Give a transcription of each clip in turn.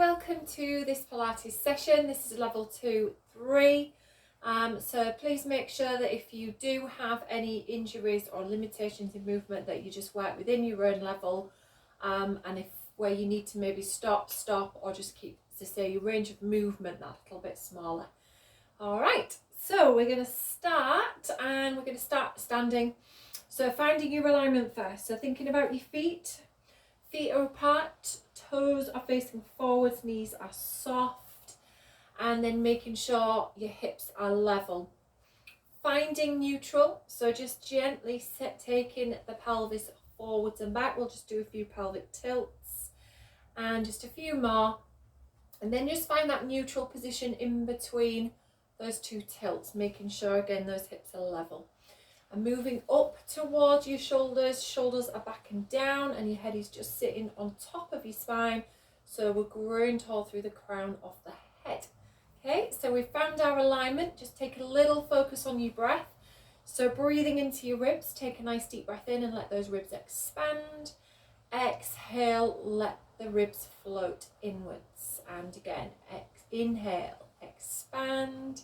welcome to this Pilates session. This is level 2, 3. So please make sure that if you do have any injuries or limitations in movement that you just work within your own level, and if where you need to maybe stop, or just keep, to say, your range of movement that little bit smaller. Alright, so we're going to start, and we're going to start standing. So finding your alignment first, so thinking about your feet. Feet are apart, toes are facing forwards, knees are soft, and then making sure your hips are level. Finding neutral, so just gently taking the pelvis forwards and back. We'll just do a few pelvic tilts and just a few more. And then just find that neutral position in between those two tilts, making sure again those hips are level. And moving up towards your shoulders, shoulders are back and down, and your head is just sitting on top of your spine. So we're growing tall through the crown of the head. Okay, so we've found our alignment. Just take a little focus on your breath. So breathing into your ribs, take a nice deep breath in and let those ribs expand. Exhale, let the ribs float inwards. And again, inhale, expand,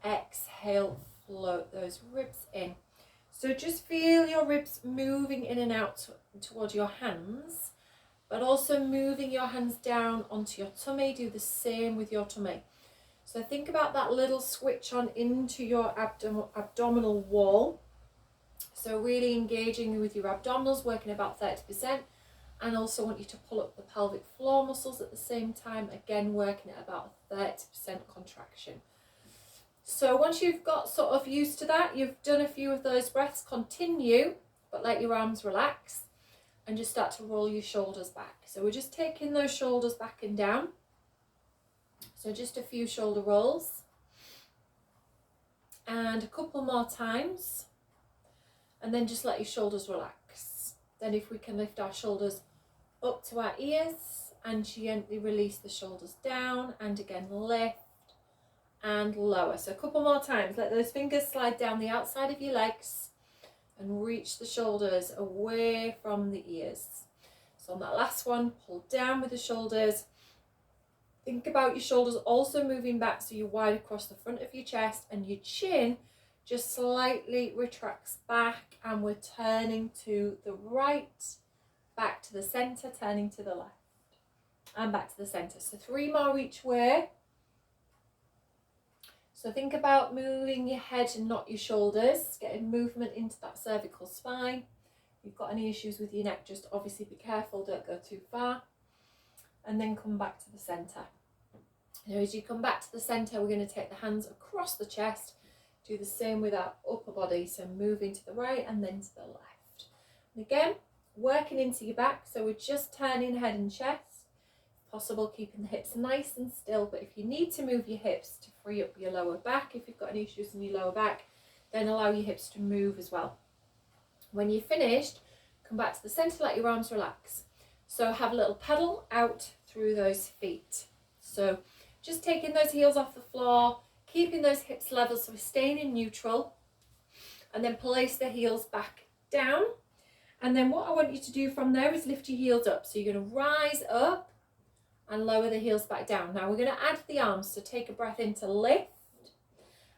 exhale, float those ribs in. So just feel your ribs moving in and out towards your hands, but also moving your hands down onto your tummy. Do the same with your tummy. So think about that little switch on into your abdominal wall. So really engaging with your abdominals, working about 30%. And also want you to pull up the pelvic floor muscles at the same time, again working at about 30% contraction. So once you've got sort of used to that, you've done a few of those breaths, continue, but let your arms relax and just start to roll your shoulders back. So we're just taking those shoulders back and down. So just a few shoulder rolls. And a couple more times. And then just let your shoulders relax. Then if we can lift our shoulders up to our ears and gently release the shoulders down, and again lift and lower. So a couple more times. Let those fingers slide down the outside of your legs and reach the shoulders away from the ears. So on that last one, pull down with the shoulders. Think about your shoulders also moving back so you're wide across the front of your chest, and your chin just slightly retracts back, and we're turning to the right, back to the center, turning to the left, and back to the center. So 3 more each way. So think about moving your head and not your shoulders, getting movement into that cervical spine. If you've got any issues with your neck, just obviously be careful, don't go too far. And then come back to the centre. Now as you come back to the centre, we're going to take the hands across the chest, do the same with our upper body, so moving to the right and then to the left. And again, working into your back, so we're just turning head and chest. Possible keeping the hips nice and still, but if you need to move your hips to free up your lower back, if you've got any issues in your lower back, then allow your hips to move as well. When you're finished, come back to the centre, let your arms relax. So have a little pedal out through those feet. So just taking those heels off the floor, keeping those hips level, so we're staying in neutral, and then place the heels back down. And then what I want you to do from there is lift your heels up. So you're going to rise up and lower the heels back down. Now we're going to add the arms, so take a breath in to lift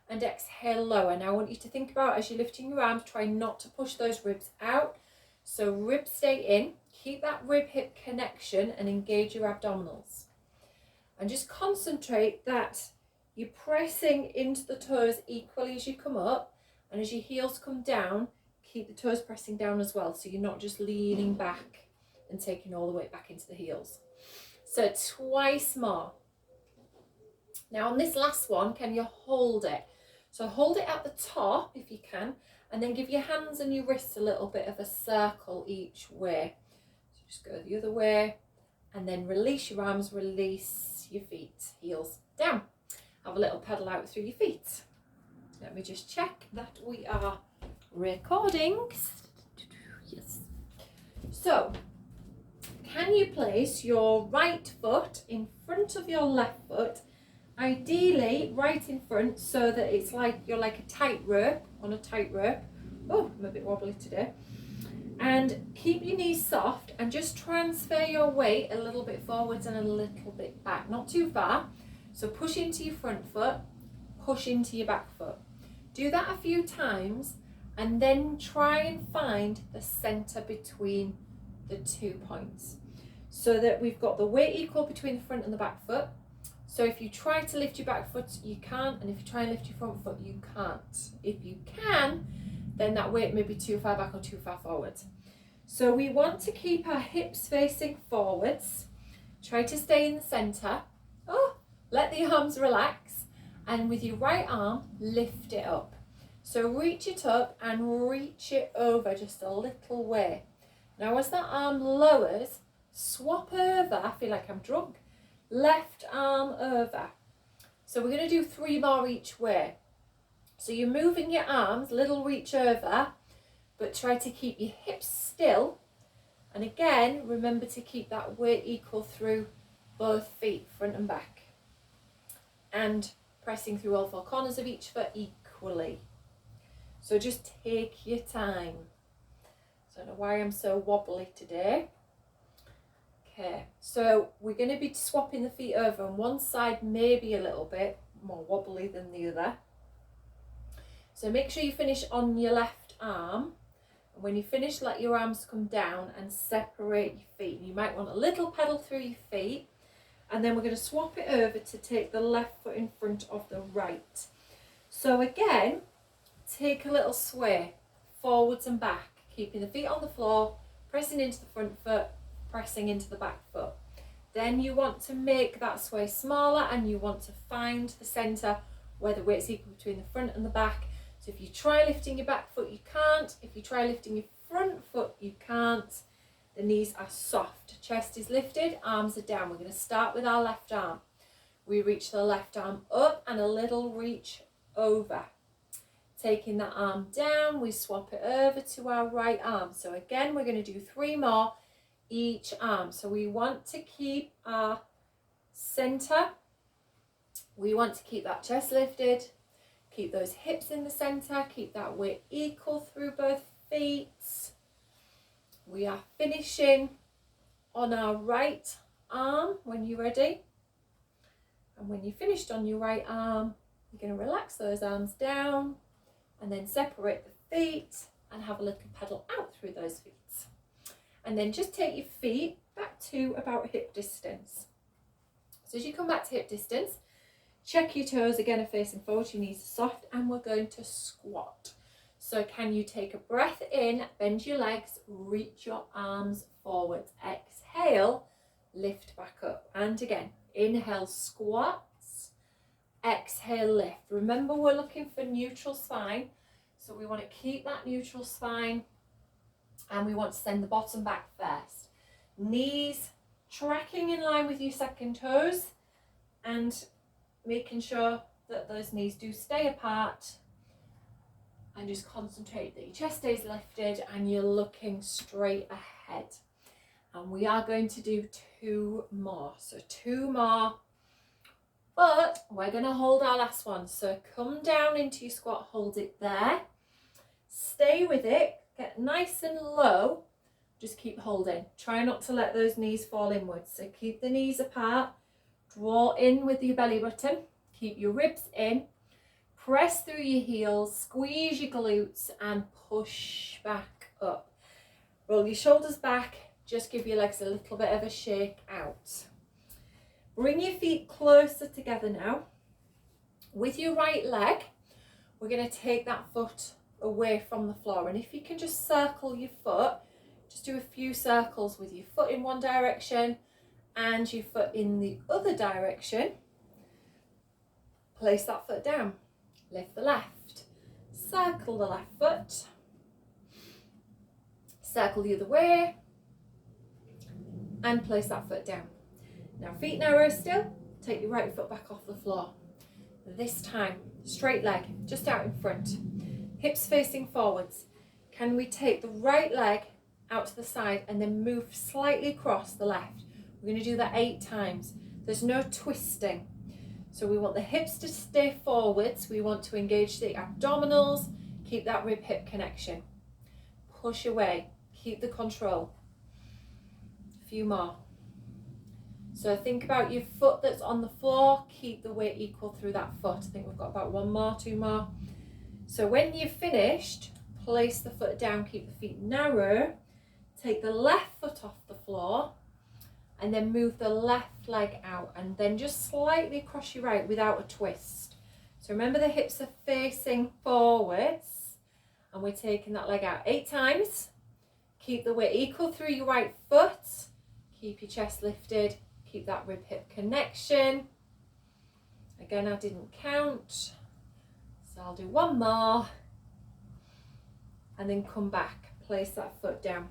and exhale, lower. Now I want you to think about, as you're lifting your arms, try not to push those ribs out. So ribs stay in, keep that rib hip connection and engage your abdominals. And just concentrate that you're pressing into the toes equally as you come up, and as your heels come down, keep the toes pressing down as well, so you're not just leaning back and taking all the way back into the heels. So twice more. Now on this last one, can you hold it? So hold it at the top if you can, and then give your hands and your wrists a little bit of a circle each way. So just go the other way, and then release your arms, release your feet, heels down. Have a little pedal out through your feet. Let me just check that we are recording. Yes. So, can you place your right foot in front of your left foot, ideally right in front, so that it's like you're like a tightrope on a tightrope. Oh, I'm a bit wobbly today. And keep your knees soft and just transfer your weight a little bit forwards and a little bit back, not too far. So push into your front foot, push into your back foot. Do that a few times and then try and find the center between the 2 points so that we've got the weight equal between the front and the back foot. So if you try to lift your back foot, you can't, and if you try and lift your front foot, you can't. If you can, then that weight may be too far back or too far forward. So we want to keep our hips facing forwards. Try to stay in the center. Oh, let the arms relax. And with your right arm, lift it up. So reach it up and reach it over just a little way. Now as that arm lowers, swap over. I feel like I'm drunk. Left arm over. So we're going to do 3 more each way. So you're moving your arms, little reach over, but try to keep your hips still. And again, remember to keep that weight equal through both feet, front and back. And pressing through all 4 corners of each foot equally. So just take your time. I don't know why I'm so wobbly today. Okay, so we're going to be swapping the feet over, and one side may be a little bit more wobbly than the other. So make sure you finish on your left arm. And when you finish, let your arms come down and separate your feet. You might want a little pedal through your feet. And then we're going to swap it over to take the left foot in front of the right. So again, take a little sway forwards and back, keeping the feet on the floor, pressing into the front foot, pressing into the back foot. Then you want to make that sway smaller and you want to find the center where the weight's equal between the front and the back. So if you try lifting your back foot, you can't. If you try lifting your front foot, you can't. The knees are soft, chest is lifted, arms are down. We're going to start with our left arm. We reach the left arm up and a little reach over. Taking that arm down, we swap it over to our right arm. So again, we're going to do 3 more each arm. So we want to keep our center. We want to keep that chest lifted. Keep those hips in the center. Keep that weight equal through both feet. We are finishing on our right arm when you're ready. And when you're finished on your right arm, you're going to relax those arms down and then separate the feet and have a little pedal out through those feet. And then just take your feet back to about hip distance. So as you come back to hip distance, check your toes again are facing forward, your knees are soft, and we're going to squat. So can you take a breath in, bend your legs, reach your arms forwards. Exhale, lift back up. And again, inhale, squats. Exhale, lift. Remember, we're looking for neutral spine. So we want to keep that neutral spine and we want to send the bottom back first. Knees tracking in line with your second toes and making sure that those knees do stay apart, and just concentrate that your chest stays lifted and you're looking straight ahead. And we are going to do 2 more. So 2 more, but we're going to hold our last one. So come down into your squat, hold it there. Stay with it, get nice and low. Just keep holding. Try not to let those knees fall inwards. So keep the knees apart. Draw in with your belly button. Keep your ribs in. Press through your heels. Squeeze your glutes and push back up. Roll your shoulders back. Just give your legs a little bit of a shake out. Bring your feet closer together now. With your right leg, we're going to take that foot away from the floor. And if you can just circle your foot, just do a few circles with your foot in one direction and your foot in the other direction. Place that foot down. Lift the left. Circle the left foot. Circle the other way. And place that foot down. Now feet narrow still. Take your right foot back off the floor. This time, straight leg, just out in front. Hips facing forwards. Can we take the right leg out to the side and then move slightly across the left? We're going to do that 8 times. There's no twisting. So we want the hips to stay forwards. We want to engage the abdominals. Keep that rib hip connection. Push away. Keep the control. A few more. So think about your foot that's on the floor. Keep the weight equal through that foot. I think we've got about 1 more, 2 more. So when you've finished, place the foot down, keep the feet narrow. Take the left foot off the floor and then move the left leg out and then just slightly cross your right without a twist. So remember the hips are facing forwards and we're taking that leg out 8 times. Keep the weight equal through your right foot. Keep your chest lifted. Keep that rib hip connection. Again, I didn't count. So I'll do 1 more. And then come back. Place that foot down.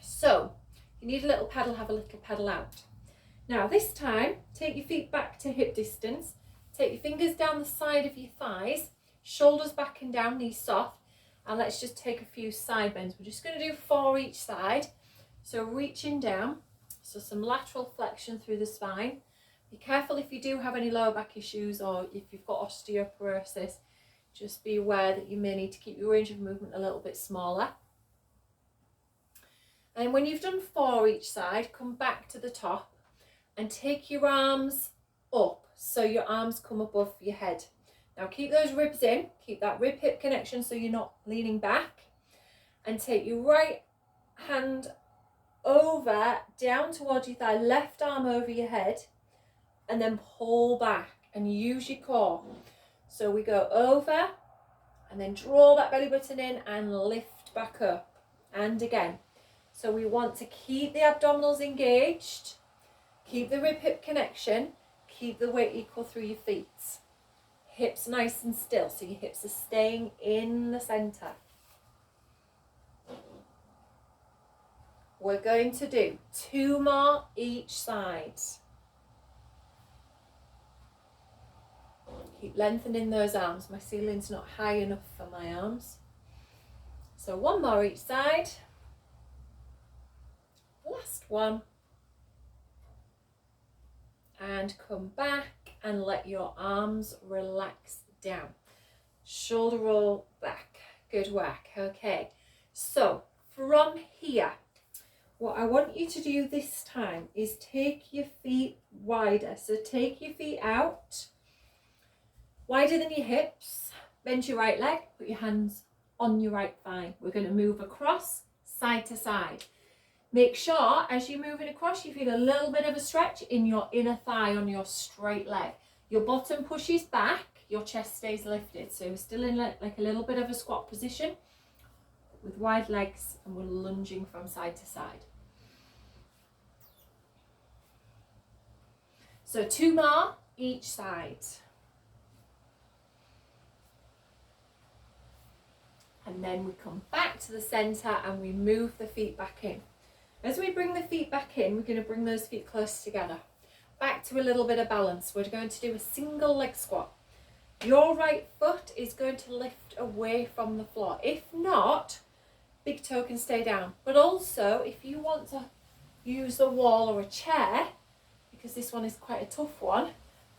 So, if you need a little pedal, have a little pedal out. Now this time, take your feet back to hip distance. Take your fingers down the side of your thighs. Shoulders back and down, knees soft. And let's just take a few side bends. We're just going to do 4 each side. So reaching down. So some lateral flexion through the spine. Be careful if you do have any lower back issues or if you've got osteoporosis. Just be aware that you may need to keep your range of movement a little bit smaller. And when you've done 4 each side, come back to the top and take your arms up so your arms come above your head. Now keep those ribs in, keep that rib hip connection so you're not leaning back, and take your right hand over down towards your thigh, left arm over your head, and then pull back and use your core. So we go over and then draw that belly button in and lift back up, and again. So we want to keep the abdominals engaged, keep the rib hip connection, keep the weight equal through your feet. Hips nice and still, so your hips are staying in the center. We're going to do 2 more each side. Keep lengthening those arms. My ceiling's not high enough for my arms. So 1 more each side. Last one. And come back and let your arms relax down. Shoulder roll back. Good work. Okay. So from here, what I want you to do this time is take your feet wider. So take your feet out, wider than your hips. Bend your right leg, put your hands on your right thigh. We're going to move across, side to side. Make sure as you're moving across, you feel a little bit of a stretch in your inner thigh on your straight leg. Your bottom pushes back, your chest stays lifted. So we're still in like a little bit of a squat position with wide legs, and we're lunging from side to side. So 2 more each side. And then we come back to the center and we move the feet back in. As we bring the feet back in, we're going to bring those feet close together. Back to a little bit of balance. We're going to do a single leg squat. Your right foot is going to lift away from the floor. If not, big toe can stay down. But also, if you want to use the wall or a chair, because this one is quite a tough one,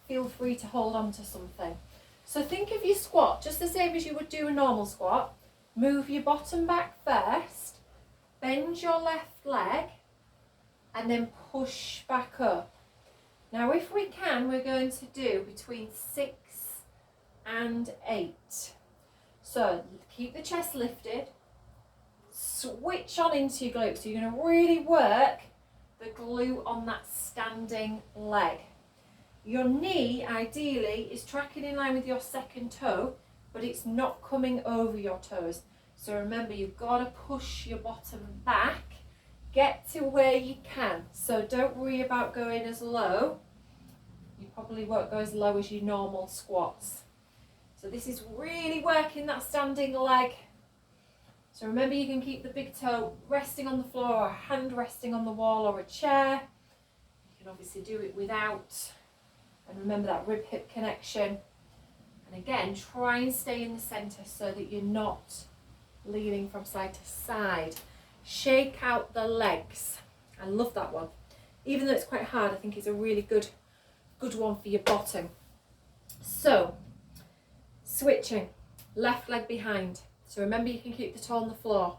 feel free to hold on to something. So think of your squat just the same as you would do a normal squat. Move your bottom back first. Bend your left leg and then push back up. Now if we can, we're going to do between 6 and 8. So keep the chest lifted, switch on into your glutes. So you're going to really work the glute on that standing leg. Your knee ideally is tracking in line with your second toe, but it's not coming over your toes. So remember, you've got to push your bottom back, get to where you can. So don't worry about going as low. You probably won't go as low as your normal squats. So this is really working that standing leg. So remember, you can keep the big toe resting on the floor or a hand resting on the wall or a chair. You can obviously do it without. And remember that rib hip connection. And again, try and stay in the center so that you're not leaning from side to side. Shake out the legs. I love that one. Even though it's quite hard, I think it's a really good one for your bottom. So, switching, left leg behind. So remember, you can keep the toe on the floor.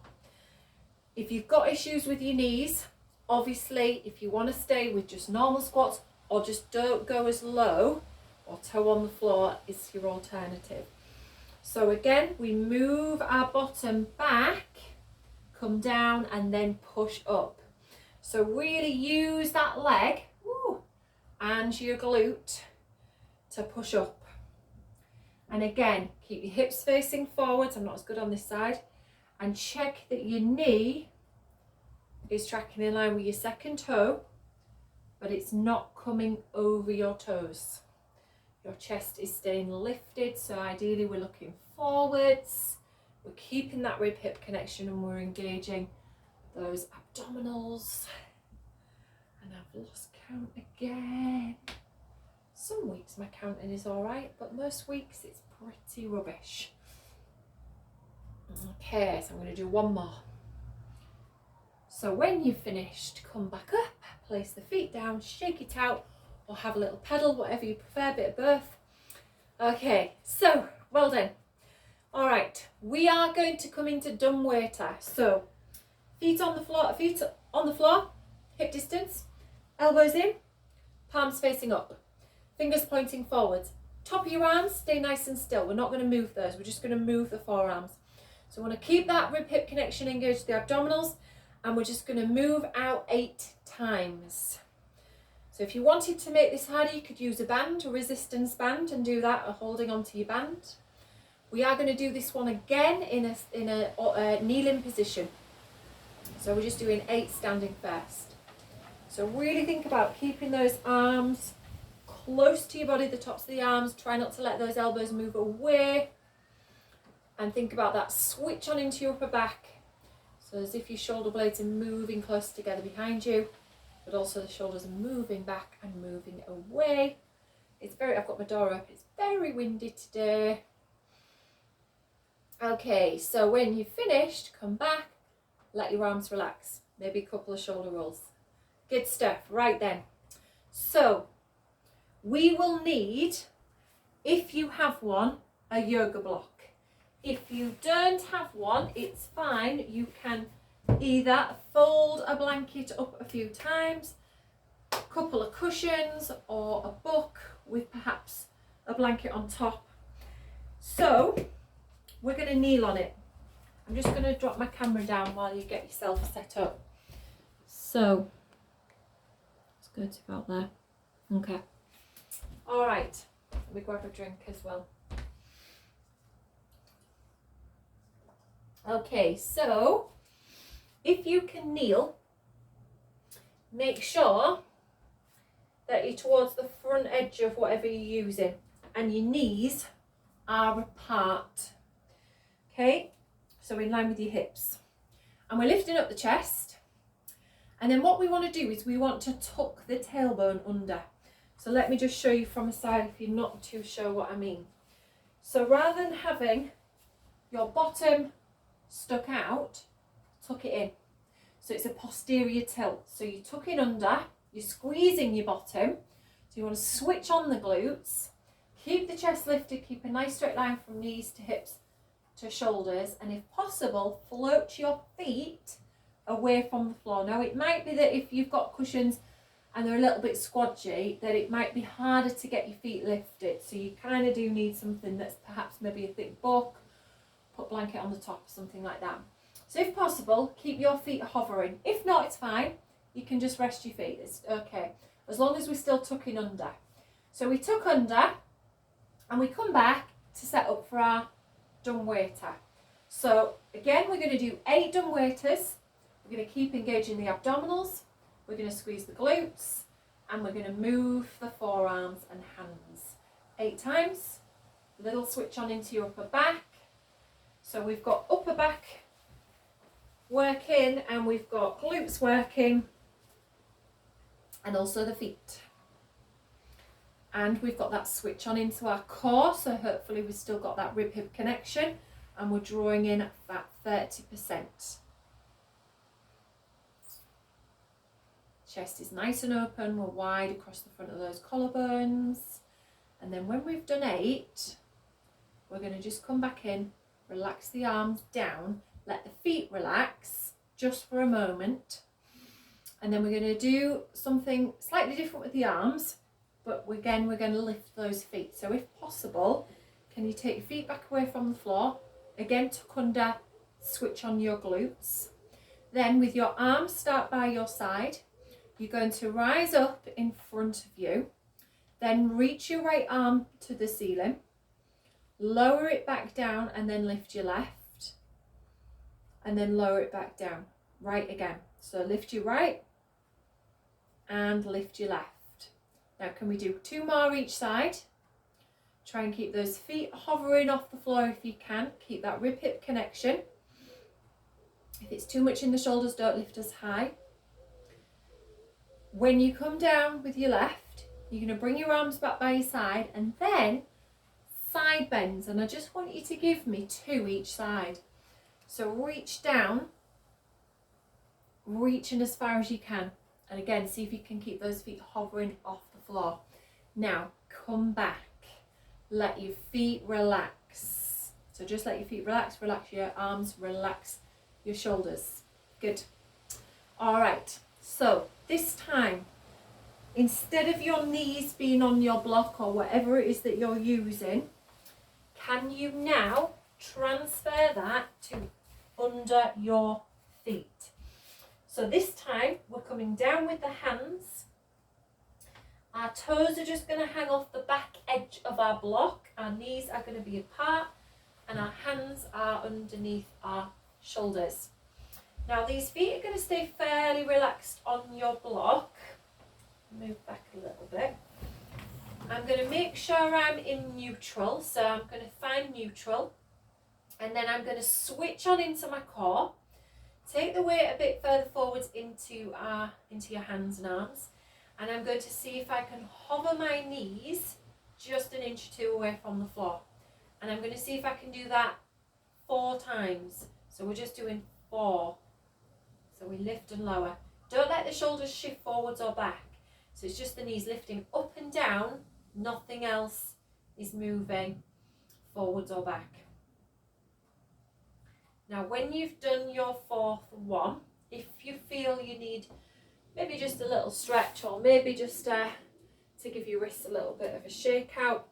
If you've got issues with your knees, obviously if you want to stay with just normal squats or just don't go as low or toe on the floor is your alternative. So again, we move our bottom back, come down and then push up. So really use that leg and your glute to push up. And again, keep your hips facing forwards. I'm not as good on this side. And check that your knee is tracking in line with your second toe, but it's not coming over your toes. Your chest is staying lifted, so ideally we're looking forwards. We're keeping that rib hip connection and we're engaging those abdominals. And I've lost count again. Some weeks my counting is all right, but most weeks it's pretty rubbish. Okay, so I'm going to do one more. So when you've finished, come back up, place the feet down, shake it out, or have a little pedal, whatever you prefer, bit of both. Okay, so well done. All right, we are going to come into dumb waiter. So feet on the floor, hip distance, elbows in, palms facing up, fingers pointing forwards. Top of your arms, stay nice and still. We're not going to move those, we're just going to move the forearms. So we want to keep that rib hip connection engaged, the abdominals, and we're just going to move out 8 times. So if you wanted to make this harder, you could use a band, a resistance band, and do that, or holding onto your band. We are going to do this one again in a kneeling position. So we're just doing 8 standing first. So really think about keeping those arms close to your body, the tops of the arms. Try not to let those elbows move away. And think about that switch on into your upper back. So as if your shoulder blades are moving close together behind you, but also the shoulders are moving back and moving away. I've got my door up, it's very windy today. Okay, so when you've finished, come back, let your arms relax. Maybe a couple of shoulder rolls. Good stuff, right then. So we will need, if you have one, a yoga block. If you don't have one, it's fine. You can either fold a blanket up a few times, a couple of cushions, or a book with perhaps a blanket on top. So we're going to kneel on it. I'm just going to drop my camera down while you get yourself set up. So let's go to about there. Okay. All right. Let me grab a drink as well. Okay, so if you can kneel, make sure that you're towards the front edge of whatever you're using and your knees are apart. Okay, so in line with your hips. And we're lifting up the chest. And then what we want to do is we want to tuck the tailbone under. So let me just show you from the side if you're not too sure what I mean. So rather than having your bottom stuck out, tuck it in. So it's a posterior tilt. So you're tucking under, you're squeezing your bottom. So you want to switch on the glutes, keep the chest lifted, keep a nice straight line from knees to hips to shoulders, and if possible, float your feet away from the floor. Now it might be that if you've got cushions and they're a little bit squodgy, that it might be harder to get your feet lifted. So you kind of do need something that's perhaps maybe a thick book, put a blanket on the top, something like that. So if possible, keep your feet hovering. If not, it's fine. You can just rest your feet. It's okay. As long as we're still tucking under. So we tuck under and we come back to set up for our dumb waiter. So again, we're going to do 8 dumb waiters. We're going to keep engaging the abdominals. We're going to squeeze the glutes and we're going to move the forearms and hands. 8 times. Little switch on into your upper back. So we've got upper back working and we've got glutes working and also the feet. And we've got that switch on into our core, so hopefully we've still got that rib hip connection and we're drawing in that 30%. Chest is nice and open, we're wide across the front of those collarbones. And then when we've done 8, we're going to just come back in, relax the arms down, let the feet relax, just for a moment. And then we're going to do something slightly different with the arms, but again, we're going to lift those feet. So if possible, can you take your feet back away from the floor? Again, tuck under, switch on your glutes. Then with your arms start by your side, you're going to rise up in front of you, then reach your right arm to the ceiling, lower it back down and then lift your left, and then lower it back down, right again. So lift your right and lift your left. Now can we do 2 more each side? Try and keep those feet hovering off the floor if you can. Keep that rib hip connection. If it's too much in the shoulders, don't lift as high. When you come down with your left, you're going to bring your arms back by your side and then side bends. And I just want you to give me 2 each side. So reach down, reaching as far as you can. And again, see if you can keep those feet hovering off the floor. Now, come back. Let your feet relax. So just let your feet relax. Relax your arms, relax your shoulders. Good. All right. So this time, instead of your knees being on your block or whatever it is that you're using, can you now transfer that to under your feet? So this time we're coming down with the hands. Our toes are just going to hang off the back edge of our block. Our knees are going to be apart and our hands are underneath our shoulders. Now these feet are going to stay fairly relaxed on your block. Move back a little bit. I'm going to make sure I'm in neutral. So I'm going to find neutral and then I'm going to switch on into my core. Take the weight a bit further forwards into your hands and arms. And I'm going to see if I can hover my knees just 1 inch or 2 away from the floor. And I'm going to see if I can do that 4 times. So we're just doing 4. So we lift and lower. Don't let the shoulders shift forwards or back. So it's just the knees lifting up and down. Nothing else is moving forwards or back. Now when you've done your 4th one, if you feel you need maybe just a little stretch or maybe just to give your wrists a little bit of a shake out,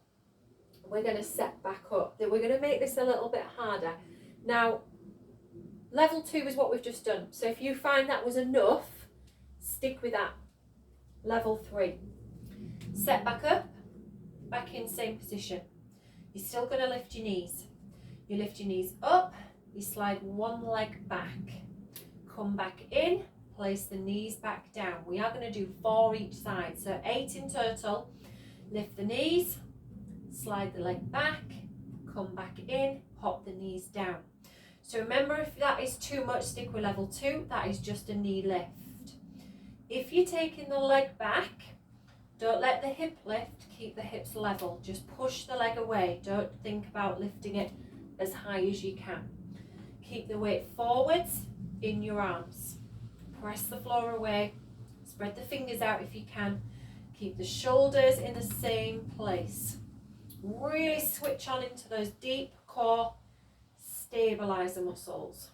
we're going to set back up. We're going to make this a little bit harder. Now level 2 is what we've just done. So if you find that was enough, stick with that. Level 3. Set back up, back in same position. You're still going to lift your knees. You lift your knees up, you slide one leg back. Come back in, place the knees back down. We are going to do 4 each side, so 8 in total. Lift the knees, slide the leg back, come back in, pop the knees down. So remember, if that is too much, stick with level 2. That is just a knee lift. If you're taking the leg back, don't let the hip lift, keep the hips level. Just push the leg away. Don't think about lifting it as high as you can. Keep the weight forwards in your arms. Press the floor away. Spread the fingers out if you can. Keep the shoulders in the same place. Really switch on into those deep core stabilizer muscles.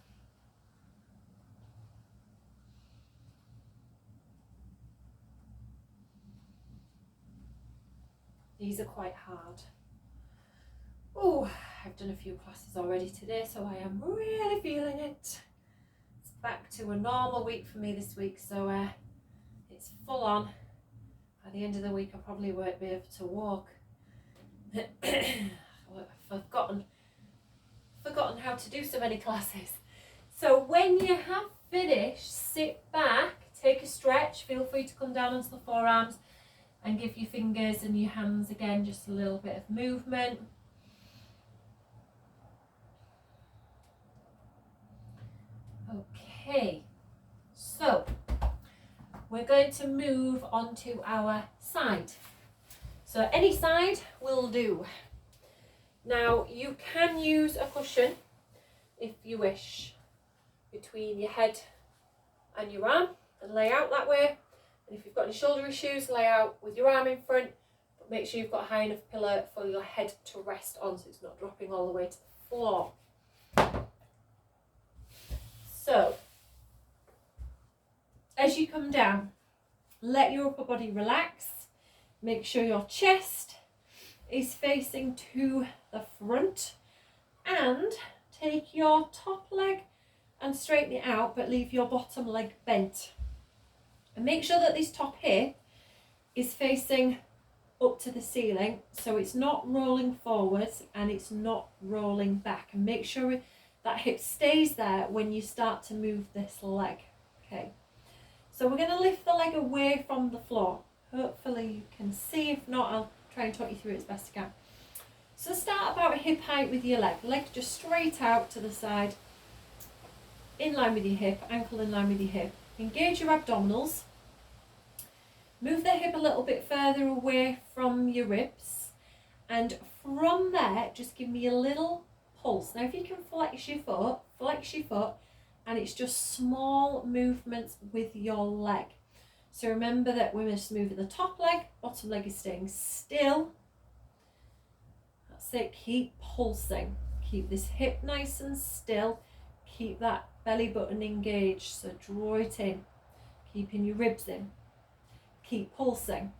These are quite hard. Oh, I've done a few classes already today, so I am really feeling it. It's back to a normal week for me this week, so it's full on. By the end of the week, I probably won't be able to walk. I've forgotten how to do so many classes. So when you have finished, sit back, take a stretch. Feel free to come down onto the forearms and give your fingers and your hands again just a little bit of movement. Okay, so we're going to move on to our side. So any side will do. Now you can use a cushion if you wish between your head and your arm and lay out that way. And if you've got any shoulder issues, lay out with your arm in front, but make sure you've got a high enough pillow for your head to rest on so it's not dropping all the way to the floor. So as you come down, let your upper body relax. Make sure your chest is facing to the front, and take your top leg and straighten it out, but leave your bottom leg bent. And make sure that this top hip is facing up to the ceiling, so it's not rolling forwards and it's not rolling back. And make sure that hip stays there when you start to move this leg. Okay, so we're going to lift the leg away from the floor. Hopefully you can see. If not, I'll try and talk you through it as best I can. So start about hip height with your leg. Leg just straight out to the side, in line with your hip, ankle in line with your hip. Engage your abdominals. Move the hip a little bit further away from your ribs, and from there just give me a little pulse. Now if you can flex your foot, and it's just small movements with your leg. So remember that we're just moving the top leg, bottom leg is staying still. That's it, keep pulsing. Keep this hip nice and still. Keep that belly button engaged, so draw it in, keeping your ribs in. Keep pulsing.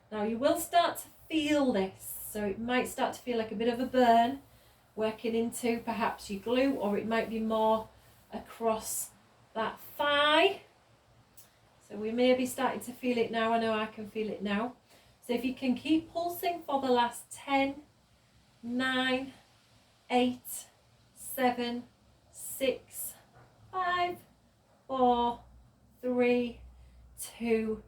Now you will start to feel this, so it might start to feel like a bit of a burn working into perhaps your glute, or it might be more across that thigh. So we may be starting to feel it now. I know I can feel it now. So if you can keep pulsing for the last 10, 9, 8, 7, 6, 5, 4, 3, 2,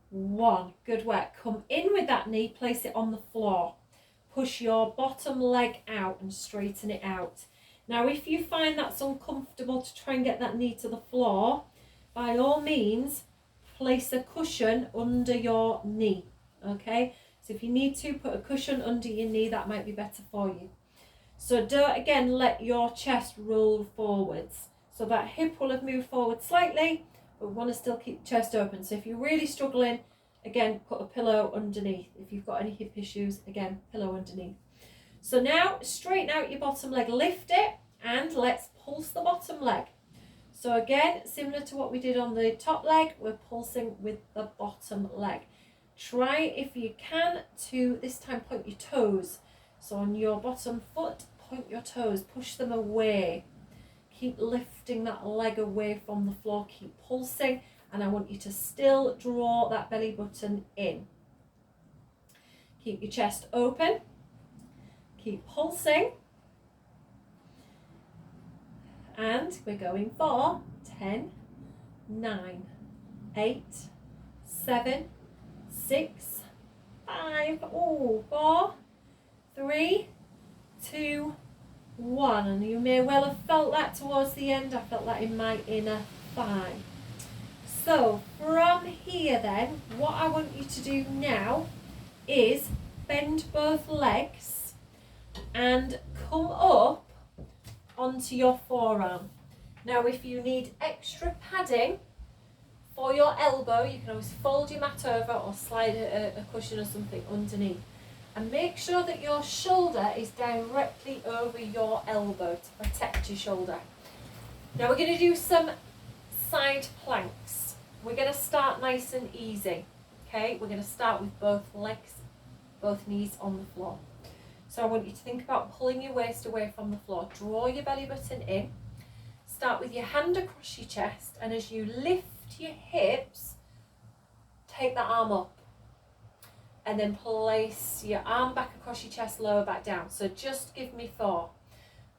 1. Good work. Come in with that knee, place it on the floor. Push your bottom leg out and straighten it out. Now if you find that's uncomfortable to try and get that knee to the floor, by all means place a cushion under your knee. Okay, so if you need to put a cushion under your knee, that might be better for you. So don't again let your chest roll forwards. So that hip will have moved forward slightly, but we want to still keep the chest open. So if you're really struggling, again, put a pillow underneath. If you've got any hip issues, again, pillow underneath. So now straighten out your bottom leg, lift it, and let's pulse the bottom leg. So again, similar to what we did on the top leg, we're pulsing with the bottom leg. Try, if you can, to this time point your toes. So on your bottom foot, point your toes, push them away. Keep lifting that leg away from the floor, keep pulsing, and I want you to still draw that belly button in. Keep your chest open, keep pulsing, and we're going for 10, 9, 8, 7, 6, 5, 4, 3, 2, 1. And you may well have felt that towards the end. I felt that in my inner thigh. So from here then, what I want you to do now is bend both legs and come up onto your forearm. Now if you need extra padding for your elbow, you can always fold your mat over or slide a cushion or something underneath. And make sure that your shoulder is directly over your elbow to protect your shoulder. Now we're going to do some side planks. We're going to start nice and easy. Okay, we're going to start with both legs, both knees on the floor. So I want you to think about pulling your waist away from the floor. Draw your belly button in. Start with your hand across your chest, and as you lift your hips, take that arm up. And then place your arm back across your chest, lower back down. So just give me 4.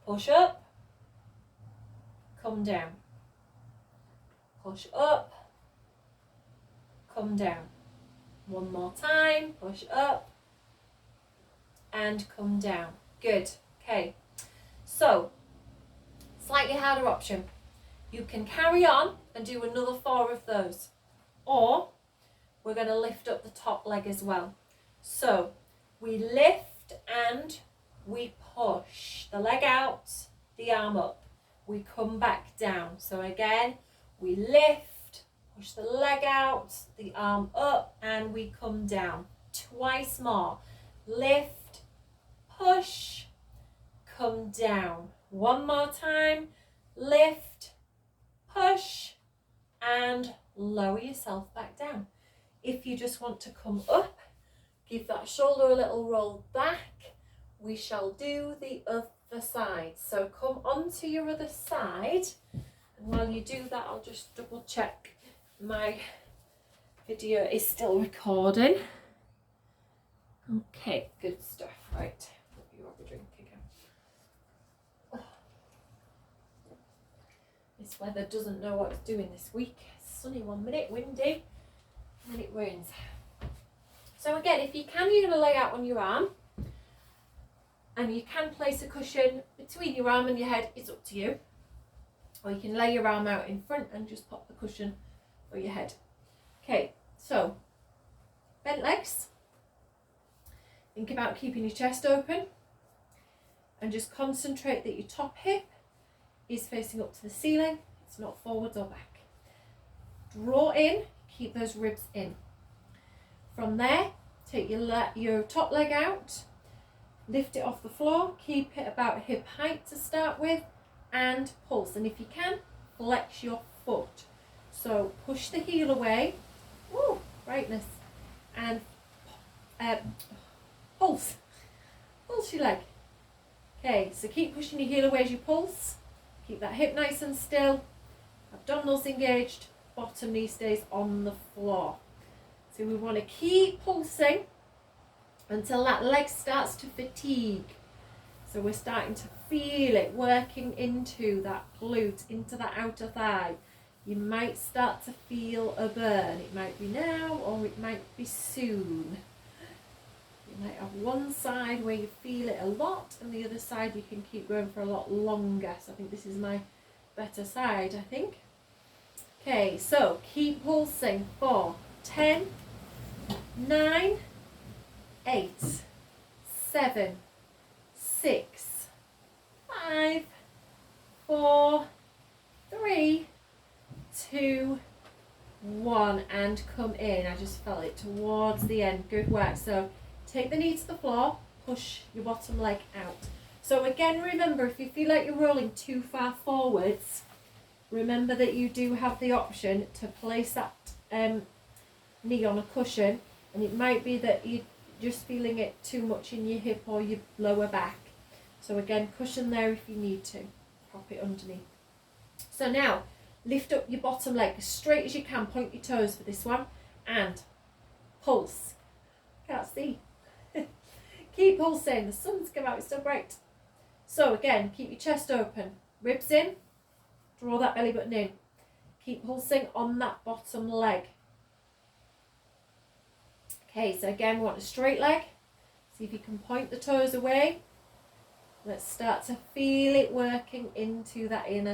Push up, come down. Push up, come down. One more time, push up and come down. Good. Okay. So, slightly harder option. You can carry on and do another 4 of those. Or we're going to lift up the top leg as well. So we lift and we push the leg out, the arm up. We come back down. So again, we lift, push the leg out, the arm up, and we come down. Twice more. Lift, push, come down. One more time. Lift, push, and lower yourself back down. If you just want to come up, give that shoulder a little roll back. We shall do the other side. So come onto your other side. And while you do that, I'll just double check my video is still recording. Okay, good stuff. Right, you have a drink again. Oh. This weather doesn't know what it's doing this week. It's sunny one minute, windy, and then it rains. So again, if you can, you're going to lay out on your arm, and you can place a cushion between your arm and your head. It's up to you. Or you can lay your arm out in front and just pop the cushion for your head. Okay, so bent legs. Think about keeping your chest open, and just concentrate that your top hip is facing up to the ceiling. It's not forwards or back. Draw in, keep those ribs in. From there, take your top leg out, lift it off the floor, keep it about hip height to start with, and pulse. And if you can, flex your foot. So push the heel away, woo, brightness, and pulse your leg. Okay, so keep pushing your heel away as you pulse. Keep that hip nice and still, abdominals engaged, bottom knee stays on the floor. So we want to keep pulsing until that leg starts to fatigue. So we're starting to feel it working into that glute, into that outer thigh. You might start to feel a burn. It might be now or it might be soon. You might have one side where you feel it a lot, and the other side you can keep going for a lot longer. So I think this is my better side, I think. Okay, so keep pulsing for 10, 9, 8, 7, 6, 5, 4, 3, 2, 1, and come in. I just felt it towards the end. Good work. So take the knee to the floor, push your bottom leg out. So again, remember, if you feel like you're rolling too far forwards, remember that you do have the option to place that knee on a cushion, and it might be that you're just feeling it too much in your hip or your lower back. So again, cushion there if you need to. Prop it underneath. So now, lift up your bottom leg as straight as you can. Point your toes for this one. And pulse. Can't see. Keep pulsing. The sun's come out. It's so bright. So again, keep your chest open. Ribs in. Draw that belly button in. Keep pulsing on that bottom leg. Okay, so again, we want a straight leg. See if you can point the toes away. Let's start to feel it working into that inner